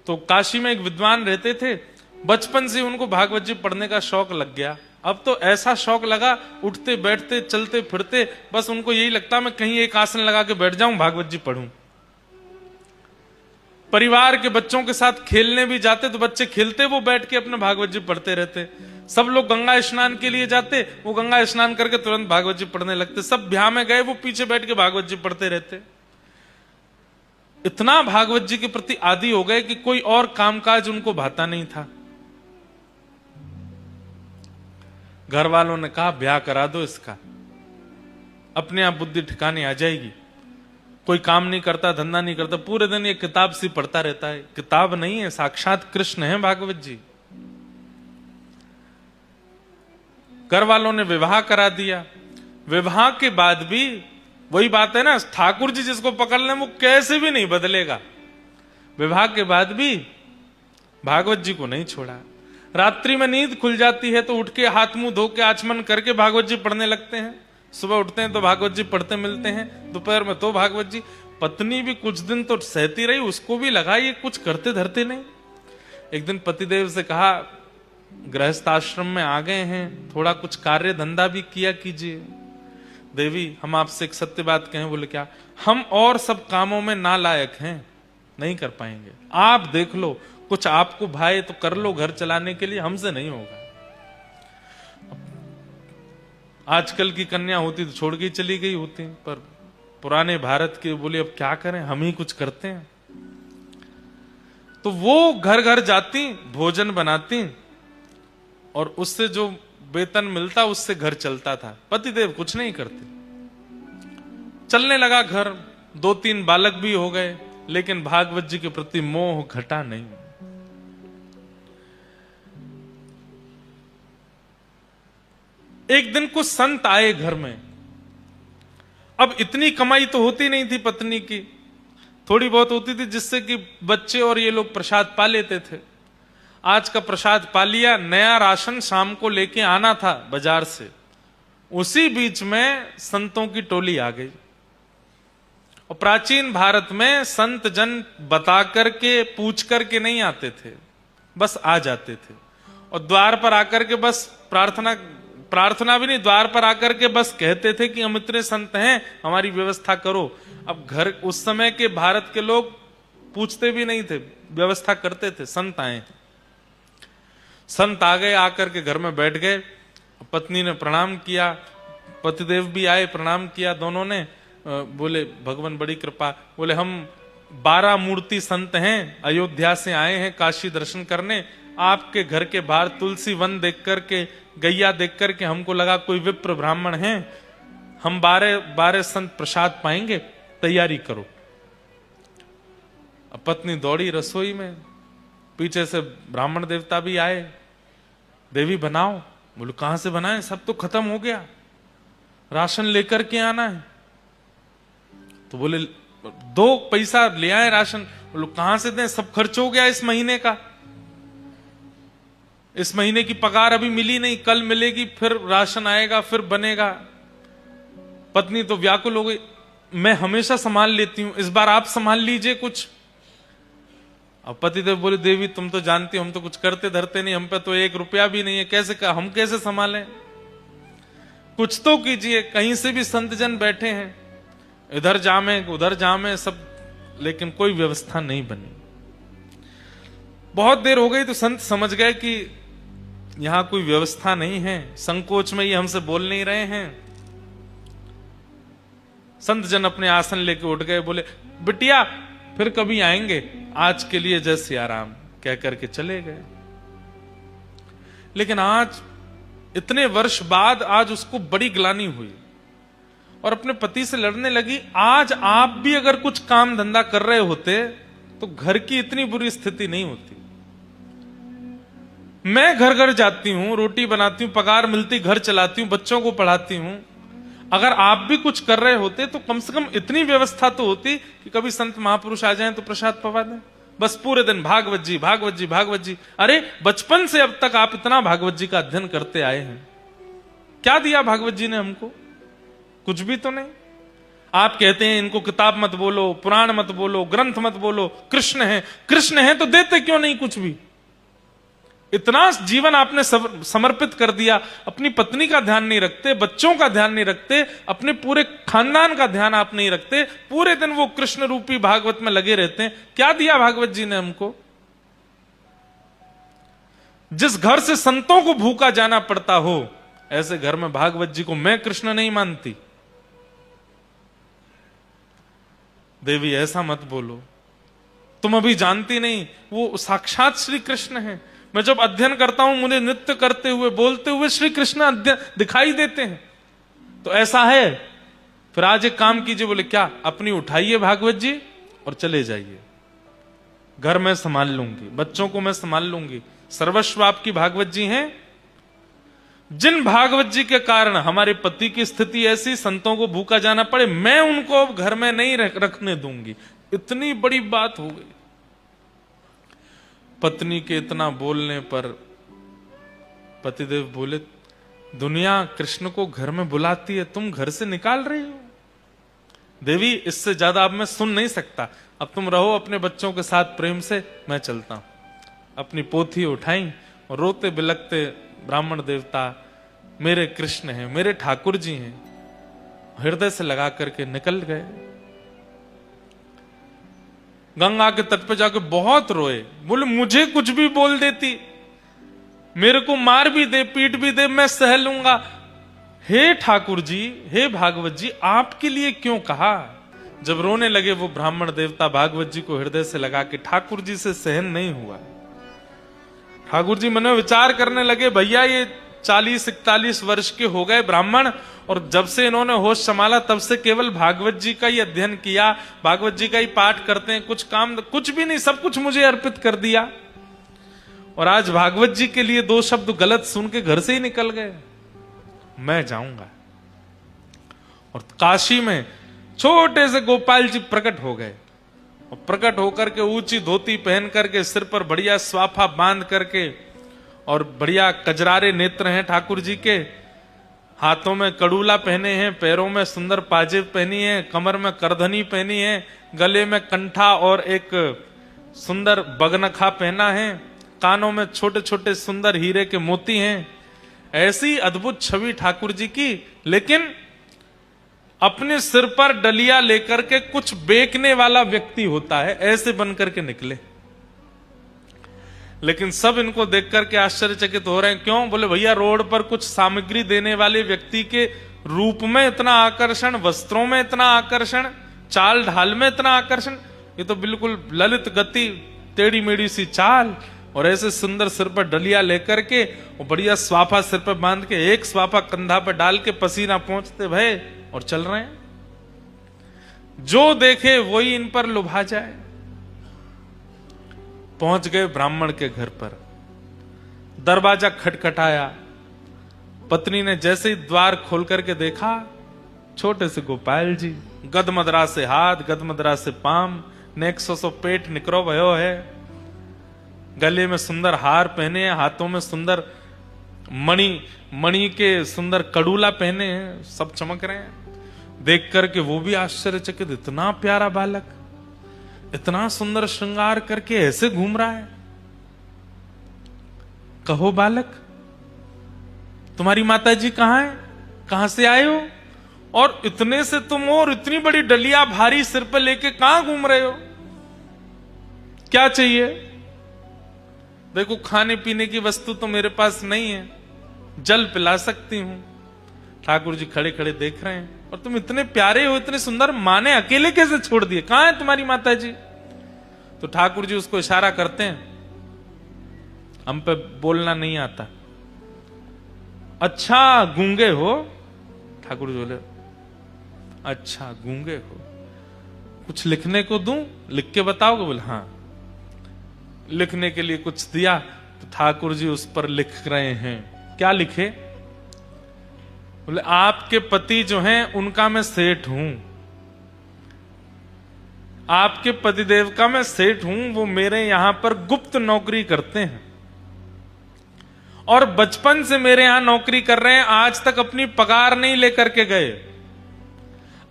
तो काशी में एक विद्वान रहते थे, बचपन से उनको भागवत जी पढ़ने का शौक लग गया। अब तो ऐसा शौक लगा, उठते बैठते चलते फिरते बस उनको यही लगता मैं कहीं एक आसन लगा के बैठ जाऊं, भागवत जी पढ़ूं। परिवार के बच्चों के साथ खेलने भी जाते तो बच्चे खेलते, वो बैठ के अपने भागवत जी पढ़ते रहते। सब लोग गंगा स्नान के लिए जाते, वो गंगा स्नान करके तुरंत भागवत जी पढ़ने लगते। सब ब्याह में गए, वो पीछे बैठ के भागवत जी पढ़ते रहते। इतना भागवत जी के प्रति आदी हो गए कि कोई और कामकाज उनको भाता नहीं था। घर वालों ने कहा ब्याह करा दो इसका, अपने आप बुद्धि ठिकाने आ जाएगी। कोई काम नहीं करता, धंधा नहीं करता, पूरे दिन ये किताब सी पढ़ता रहता है। किताब नहीं है, साक्षात कृष्ण है भागवत जी। घर वालों ने विवाह करा दिया। विवाह के बाद भी वही बात है ना, ठाकुर जी जिसको पकड़ ले वो कैसे भी नहीं बदलेगा। विवाह के बाद भी भागवत जी को नहीं छोड़ा। रात्रि में नींद खुल जाती है तो उठ के हाथ मुंह धो के आचमन करके भागवत जी पढ़ने लगते हैं। सुबह उठते हैं तो भागवत जी पढ़ते मिलते हैं, दोपहर में तो भागवत जी। पत्नी भी कुछ दिन तो सहती रही, उसको भी लगा ये कुछ करते धरते नहीं। एक दिन पतिदेव से कहा गृहस्थ आश्रम में आ गए हैं, थोड़ा कुछ कार्य धंधा भी किया कीजिए। देवी हम आपसे एक सत्य बात कहें। बोले क्या? हम और सब कामों में नालायक हैं, नहीं कर पाएंगे। आप देख लो, कुछ आपको भाई तो कर लो घर चलाने के लिए, हमसे नहीं होगा। आजकल की कन्या होती तो छोड़ के चली गई होती, पर पुराने भारत के बोले अब क्या करें, हम ही कुछ करते हैं। तो वो घर घर जाती, भोजन बनाती और उससे जो वेतन मिलता उससे घर चलता था। पतिदेव कुछ नहीं करते। चलने लगा घर, 2-3 बालक भी हो गए, लेकिन भागवत जी के प्रति मोह घटा नहीं। एक दिन कुछ संत आए घर में। अब इतनी कमाई तो होती नहीं थी पत्नी की, थोड़ी बहुत होती थी जिससे कि बच्चे और ये लोग प्रसाद पा लेते थे। आज का प्रसाद पा लिया, नया राशन शाम को लेके आना था बाजार से। उसी बीच में संतों की टोली आ गई। और प्राचीन भारत में संत जन बता करके पूछ करके नहीं आते थे, बस आ जाते थे। और द्वार पर आकर के बस प्रार्थना भी नहीं, द्वार पर आकर के बस कहते थे कि हम इतने संत हैं, हमारी व्यवस्था करो। अब घर उस समय के भारत के लोग पूछते भी नहीं थे, व्यवस्था करते थे। संत आए, संत आ गए, आकर के घर में बैठ गए। पत्नी ने प्रणाम किया, पतिदेव भी आए, प्रणाम किया दोनों ने। बोले भगवान बड़ी कृपा। बोले हम 12 मूर्ति संत हैं, अयोध्या से आए हैं काशी दर्शन करने। आपके घर के बाहर तुलसी वन देख करके, गैया देख करके हमको लगा कोई विप्र ब्राह्मण हैं, हम 12 संत प्रसाद पाएंगे, तैयारी करो। अब पत्नी दौड़ी रसोई में, पीछे से ब्राह्मण देवता भी आए, देवी बनाओ। बोलो कहां से बनाए, सब तो खत्म हो गया, राशन लेकर के आना है। तो बोले 2 पैसा ले आए राशन। बोलो कहां से दें, सब खर्च हो गया इस महीने का, इस महीने की पगार अभी मिली नहीं, कल मिलेगी, फिर राशन आएगा, फिर बनेगा। पत्नी तो व्याकुल हो गई, मैं हमेशा संभाल लेती हूं, इस बार आप संभाल लीजिए कुछ। अब पतिदेव बोले देवी तुम तो जानती हो हम तो कुछ करते धरते नहीं, हम पे तो 1 रुपया भी नहीं है, कैसे हम कैसे संभालें, कुछ तो कीजिए। कहीं से भी संत जन बैठे हैं, इधर जामे उधर जामे सब, लेकिन कोई व्यवस्था नहीं बनी। बहुत देर हो गई तो संत समझ गए कि यहां कोई व्यवस्था नहीं है, संकोच में ये हमसे बोल नहीं रहे हैं। संत जन अपने आसन लेके उठ गए, बोले बिटिया फिर कभी आएंगे, आज के लिए जय सिया राम कह करके चले गए। लेकिन आज इतने वर्ष बाद आज उसको बड़ी ग्लानि हुई और अपने पति से लड़ने लगी। आज आप भी अगर कुछ काम धंधा कर रहे होते तो घर की इतनी बुरी स्थिति नहीं होती। मैं घर घर जाती हूं, रोटी बनाती हूं, पगार मिलती, घर चलाती हूं, बच्चों को पढ़ाती हूं। अगर आप भी कुछ कर रहे होते तो कम से कम इतनी व्यवस्था तो होती कि कभी संत महापुरुष आ जाएं तो प्रसाद पवा दें। बस पूरे दिन भागवत जी भागवत जी भागवत जी। अरे बचपन से अब तक आप इतना भागवत जी का अध्ययन करते आए हैं, क्या दिया भागवत जी ने हमको? कुछ भी तो नहीं। आप कहते हैं इनको किताब मत बोलो, पुराण मत बोलो, ग्रंथ मत बोलो, कृष्ण है। कृष्ण है तो देते क्यों नहीं कुछ भी? इतना जीवन आपने समर्पित कर दिया, अपनी पत्नी का ध्यान नहीं रखते, बच्चों का ध्यान नहीं रखते, अपने पूरे खानदान का ध्यान आप नहीं रखते, पूरे दिन वो कृष्ण रूपी भागवत में लगे रहते हैं। क्या दिया भागवत जी ने हमको? जिस घर से संतों को भूखा जाना पड़ता हो, ऐसे घर में भागवत जी को मैं कृष्ण नहीं मानती। देवी ऐसा मत बोलो, तुम अभी जानती नहीं, वो साक्षात श्री कृष्ण है। मैं जब अध्ययन करता हूं, मुझे नृत्य करते हुए, बोलते हुए श्री कृष्ण दिखाई देते हैं। तो ऐसा है, फिर आज एक काम कीजिए। बोले क्या? अपनी उठाइए भागवत जी और चले जाइए, घर में संभाल लूंगी, बच्चों को मैं संभाल लूंगी, सर्वस्व आपकी भागवत जी हैं। जिन भागवत जी के कारण हमारे पति की स्थिति ऐसी, संतों को भूखा जाना पड़े, मैं उनको अब घर में नहीं रखने दूंगी। इतनी बड़ी बात हो गई। पत्नी के इतना बोलने पर पतिदेव बोले, दुनिया कृष्ण को घर में बुलाती है, तुम घर से निकाल रही हो। देवी इससे ज्यादा अब मैं सुन नहीं सकता, अब तुम रहो अपने बच्चों के साथ प्रेम से, मैं चलता हूं। अपनी पोथी उठाई और रोते बिलखते, ब्राह्मण देवता मेरे कृष्ण हैं, मेरे ठाकुर जी हैं, हृदय से लगा करके निकल गए। गंगा के तट पे जाके बहुत रोए, बोले मुझे कुछ भी बोल देती, मेरे को मार भी दे, पीट भी दे, मैं सह लूंगा। हे ठाकुर जी, हे भागवत जी, आपके लिए क्यों कहा? जब रोने लगे वो ब्राह्मण देवता, भागवत जी को हृदय से लगा के, ठाकुर जी से सहन नहीं हुआ। ठाकुर जी मन में विचार करने लगे, भैया ये 40-41 वर्ष के हो गए ब्राह्मण, और जब से इन्होंने होश संभाला तब से केवल भागवत जी का ही अध्ययन किया, भागवत जी का ही पाठ करते हैं, कुछ काम कुछ भी नहीं, सब कुछ मुझे अर्पित कर दिया, और आज भागवत जी के लिए 2 शब्द गलत सुन के घर से ही निकल गए। मैं जाऊंगा। और काशी में छोटे से गोपाल जी प्रकट हो गए, और प्रकट होकर के ऊंची धोती पहन करके, सिर पर बढ़िया स्वाफा बांध करके, और बढ़िया कजरारे नेत्र हैं ठाकुर जी के, हाथों में कड़ूला पहने हैं, पैरों में सुंदर पाजेब पहनी है, कमर में करधनी पहनी है, गले में कंठा और एक सुंदर बगनखा पहना है, कानों में छोटे छोटे सुंदर हीरे के मोती हैं। ऐसी अद्भुत छवि ठाकुर जी की, लेकिन अपने सिर पर डलिया लेकर के कुछ बेचने वाला व्यक्ति होता है, ऐसे बन करके निकले। लेकिन सब इनको देख करके आश्चर्यचकित हो रहे हैं। क्यों? बोले भैया रोड पर कुछ सामग्री देने वाले व्यक्ति के रूप में इतना आकर्षण, वस्त्रों में इतना आकर्षण, चाल ढाल में इतना आकर्षण, ये तो बिल्कुल ललित गति, टेढ़ी मेढ़ी सी चाल, और ऐसे सुंदर सिर पर डलिया लेकर के, और बढ़िया स्वाफा सिर पर बांध के, एक स्वाफा कंधा पर डाल के, पसीना पहुंचते भय, और चल रहे हैं। जो देखे वही इन पर लुभा जाए। पहुंच गए ब्राह्मण के घर पर, दरवाजा खटखटाया। पत्नी ने जैसे ही द्वार खोल करके देखा, छोटे से गोपाल जी, गदमदरा से हाथ, गदमदरा से पाम, नेक सो पेट निकरो भयो है, गले में सुंदर हार पहने हैं, हाथों में सुंदर मणि के सुंदर कड़ूला पहने हैं, सब चमक रहे हैं। देख करके वो भी आश्चर्यचकित, इतना प्यारा बालक, इतना सुंदर श्रृंगार करके ऐसे घूम रहा है। कहो बालक, तुम्हारी माता जी कहां है? कहां से आए हो? और इतने से तुम हो, और इतनी बड़ी डलिया भारी सिर पर लेके कहां घूम रहे हो? क्या चाहिए? देखो खाने पीने की वस्तु तो मेरे पास नहीं है, जल पिला सकती हूं। ठाकुर जी खड़े खड़े देख रहे हैं, और तुम इतने प्यारे हो, इतने सुंदर, माँ ने अकेले कैसे छोड़ दिए? कहां है तुम्हारी माता जी? तो ठाकुर जी उसको इशारा करते हैं, हम पे बोलना नहीं आता। अच्छा गूंगे हो? ठाकुर जी बोले, अच्छा गूंगे हो, कुछ लिखने को दूं? लिख के बताओगे? बोले हाँ। लिखने के लिए कुछ दिया, तो ठाकुर जी उस पर लिख रहे हैं। क्या लिखे? बोले आपके पति जो हैं उनका मैं सेठ हूं, आपके पतिदेव का मैं सेठ हूं, वो मेरे यहां पर गुप्त नौकरी करते हैं, और बचपन से मेरे यहां नौकरी कर रहे हैं, आज तक अपनी पगार नहीं लेकर के गए।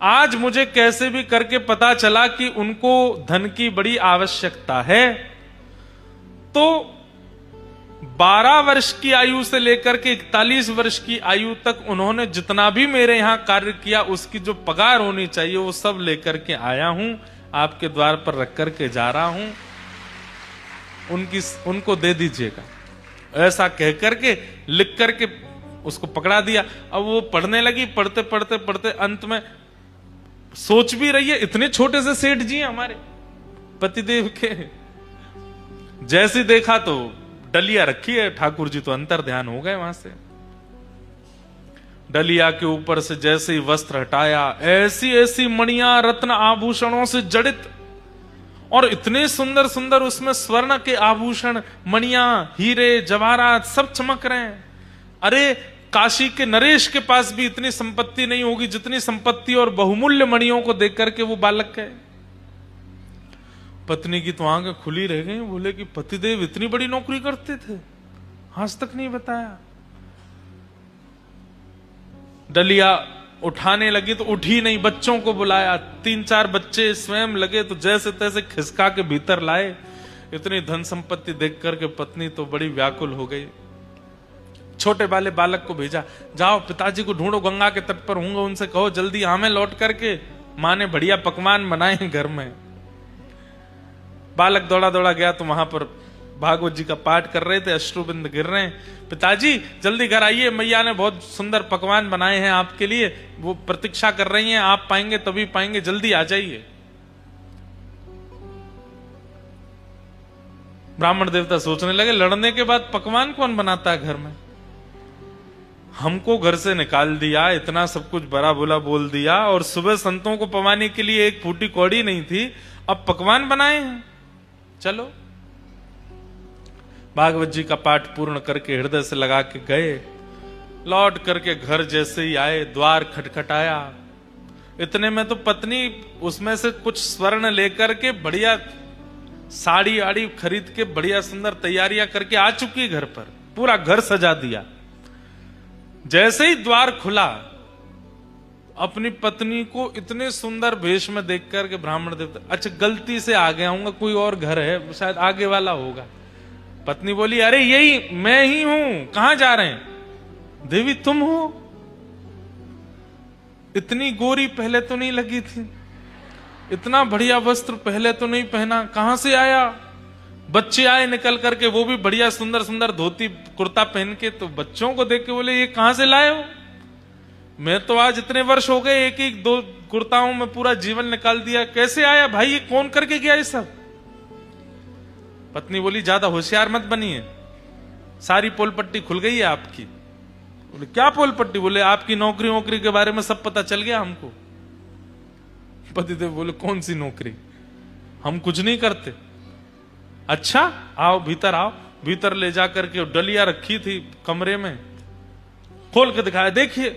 आज मुझे कैसे भी करके पता चला कि उनको धन की बड़ी आवश्यकता है, तो 12 वर्ष की आयु से लेकर के 41 वर्ष की आयु तक उन्होंने जितना भी मेरे यहां कार्य किया उसकी जो पगार होनी चाहिए वो सब लेकर के आया हूं, आपके द्वार पर रख करके जा रहा हूं, उनको दे दीजिएगा। ऐसा कह करके लिख करके उसको पकड़ा दिया। अब वो पढ़ने लगी, पढ़ते पढ़ते पढ़ते अंत में सोच भी रही है, इतने छोटे से सेठ जी हैं हमारे पतिदेव के। जैसे देखा तो डलिया रखी है, ठाकुर जी तो अंतर ध्यान हो गए वहां से। डलिया के ऊपर से जैसे ही वस्त्र हटाया, ऐसी ऐसी मणियां रत्न आभूषणों से जड़ित, और इतने सुंदर सुंदर उसमें स्वर्ण के आभूषण, मणियां, हीरे जवाहरात सब चमक रहे हैं। अरे काशी के नरेश के पास भी इतनी संपत्ति नहीं होगी जितनी संपत्ति और बहुमूल्य मणियों को देख करके वो बालक गए। पत्नी की तो आंखें खुली रह गई, बोले कि पतिदेव इतनी बड़ी नौकरी करते थे, आज तक नहीं बताया। डलिया उठाने लगी तो उठी नहीं, बच्चों को बुलाया, 3-4 बच्चे स्वयं लगे तो जैसे तैसे खिसका के भीतर लाए। इतनी धन संपत्ति देख करके पत्नी तो बड़ी व्याकुल हो गई। छोटे वाले बालक को भेजा, जाओ पिताजी को ढूंढो, गंगा के तट पर होंगे, उनसे कहो जल्दी हमें लौट करके माँ ने बढ़िया पकवान बनाए घर में। बालक दौड़ा दौड़ा गया तो वहां पर भागवत जी का पाठ कर रहे थे, अश्रुबिंद गिर रहे हैं। पिताजी जल्दी घर आइए, मैया ने बहुत सुंदर पकवान बनाए हैं आपके लिए, वो प्रतीक्षा कर रही हैं, आप पाएंगे तभी पाएंगे, जल्दी आ जाइए। ब्राह्मण देवता सोचने लगे, लड़ने के बाद पकवान कौन बनाता है घर में? हमको घर से निकाल दिया, इतना सब कुछ बड़ा बुला बोल दिया, और सुबह संतों को पवाने के लिए एक फूटी कौड़ी नहीं थी, अब पकवान बनाए हैं। चलो भागवत जी का पाठ पूर्ण करके हृदय से लगा के गए। लौट करके घर जैसे ही आए, द्वार खटखटाया। इतने में तो पत्नी उसमें से कुछ स्वर्ण लेकर के बढ़िया साड़ी आड़ी खरीद के बढ़िया सुंदर तैयारियां करके आ चुकी घर पर, पूरा घर सजा दिया। जैसे ही द्वार खुला, अपनी पत्नी को इतने सुंदर वेश में देख करके ब्राह्मण देवता, अच्छा गलती से आ गया हूं, कोई और घर है शायद आगे वाला होगा। पत्नी बोली, अरे यही मैं ही हूं, कहां जा रहे हैं? देवी तुम हो? इतनी गोरी पहले तो नहीं लगी थी, इतना बढ़िया वस्त्र पहले तो नहीं पहना, कहां से आया? बच्चे आए निकल करके, वो भी बढ़िया सुंदर सुंदर धोती कुर्ता पहन के, तो बच्चों को देख के बोले, ये कहां से लाए हो? मैं तो आज इतने वर्ष हो गए, एक एक 2 कुर्ताओं में पूरा जीवन निकाल दिया, कैसे आया भाई? ये कौन करके गया ये सब? पत्नी बोली, ज्यादा होशियार मत बनिए, सारी पोल पट्टी खुल गई है आपकी। बोले, क्या पोल पट्टी? बोले, आपकी नौकरी वोकरी के बारे में सब पता चल गया हमको। पतिदेव बोले, कौन सी नौकरी? हम कुछ नहीं करते। अच्छा आओ भीतर आओ। भीतर ले जाकर के डलिया रखी थी कमरे में, खोल के दिखाया, देखिए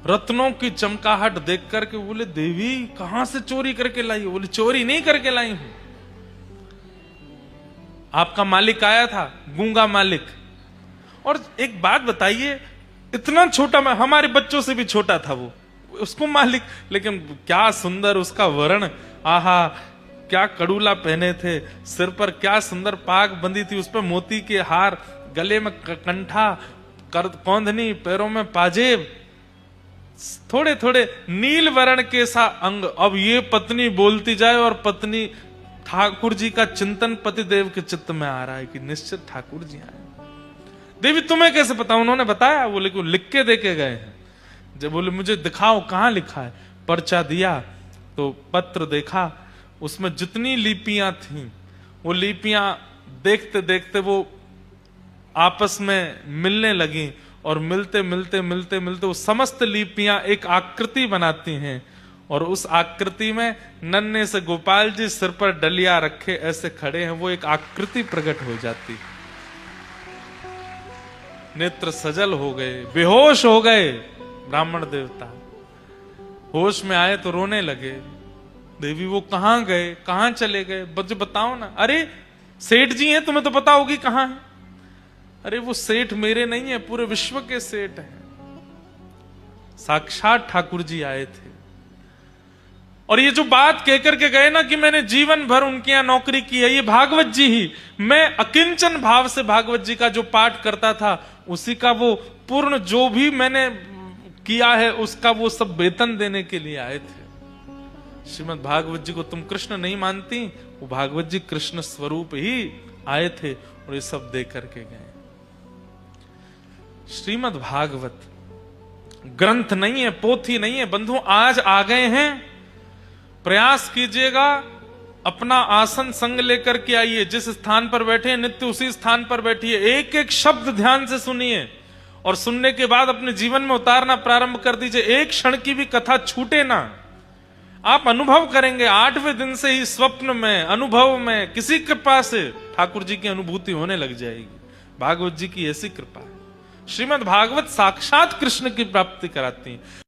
रत्नों की चमकाहट देख करके बोले, देवी कहां से चोरी करके लाई हो? बोले, चोरी नहीं करके लाई हूं, आपका मालिक आया था, गूंगा मालिक। और एक बात बताइए, इतना छोटा, मैं हमारे बच्चों से भी छोटा था वो, उसको मालिक, लेकिन क्या सुंदर उसका वर्ण, आहा क्या कड़ूला पहने थे, सिर पर क्या सुंदर पाग बंदी थी, उस पर मोती के हार, गले में कंठा, कौंधनी, पैरों में पाजेब, थोड़े थोड़े नील वर्ण के सा अंग। अब ये पत्नी बोलती जाए और पत्नी, ठाकुर जी का चिंतन पतिदेव के चित्त में आ रहा है कि निश्चित ठाकुर जी आए। देवी तुम्हें कैसे पता? उन्होंने बताया। बोले कि लिख के दे के गए हैं। जब बोले मुझे दिखाओ कहां लिखा है, पर्चा दिया तो पत्र देखा, उसमें जितनी लिपियां थीं वो लिपियां देखते देखते वो आपस में मिलने लगी, और मिलते मिलते मिलते मिलते वो समस्त लिपियां एक आकृति बनाती हैं, और उस आकृति में नन्हे से गोपाल जी सिर पर डलिया रखे ऐसे खड़े हैं, वो एक आकृति प्रकट हो जाती। नेत्र सजल हो गए, बेहोश हो गए ब्राह्मण देवता। होश में आए तो रोने लगे। देवी वो कहां गए, कहां चले गए, मुझे बताओ ना। अरे सेठ जी हैं, तुम्हें तो पता होगी कहां है। अरे वो सेठ मेरे नहीं है, पूरे विश्व के सेठ हैं, साक्षात ठाकुर जी आए थे। और ये जो बात कहकर के गए ना कि मैंने जीवन भर उनके यहां नौकरी की है, ये भागवत जी ही, मैं अकिंचन भाव से भागवत जी का जो पाठ करता था उसी का वो पूर्ण जो भी मैंने किया है उसका वो सब वेतन देने के लिए आए थे। श्रीमद् भागवत जी को तुम कृष्ण नहीं मानती, वो भागवत जी कृष्ण स्वरूप ही आए थे और ये सब दे करके गए। श्रीमद् भागवत ग्रंथ नहीं है, पोथी नहीं है बंधु, आज आ गए हैं, प्रयास कीजिएगा, अपना आसन संग लेकर के आइए, जिस स्थान पर बैठे हैं नित्य उसी स्थान पर बैठिए, एक एक शब्द ध्यान से सुनिए और सुनने के बाद अपने जीवन में उतारना प्रारंभ कर दीजिए। एक क्षण की भी कथा छूटे ना। आप अनुभव करेंगे 8वें दिन से ही स्वप्न में, अनुभव में, किसी कृपा से ठाकुर जी की अनुभूति होने लग जाएगी। भागवत जी की ऐसी कृपा है। श्रीमद् भागवत साक्षात कृष्ण की प्राप्ति कराती है।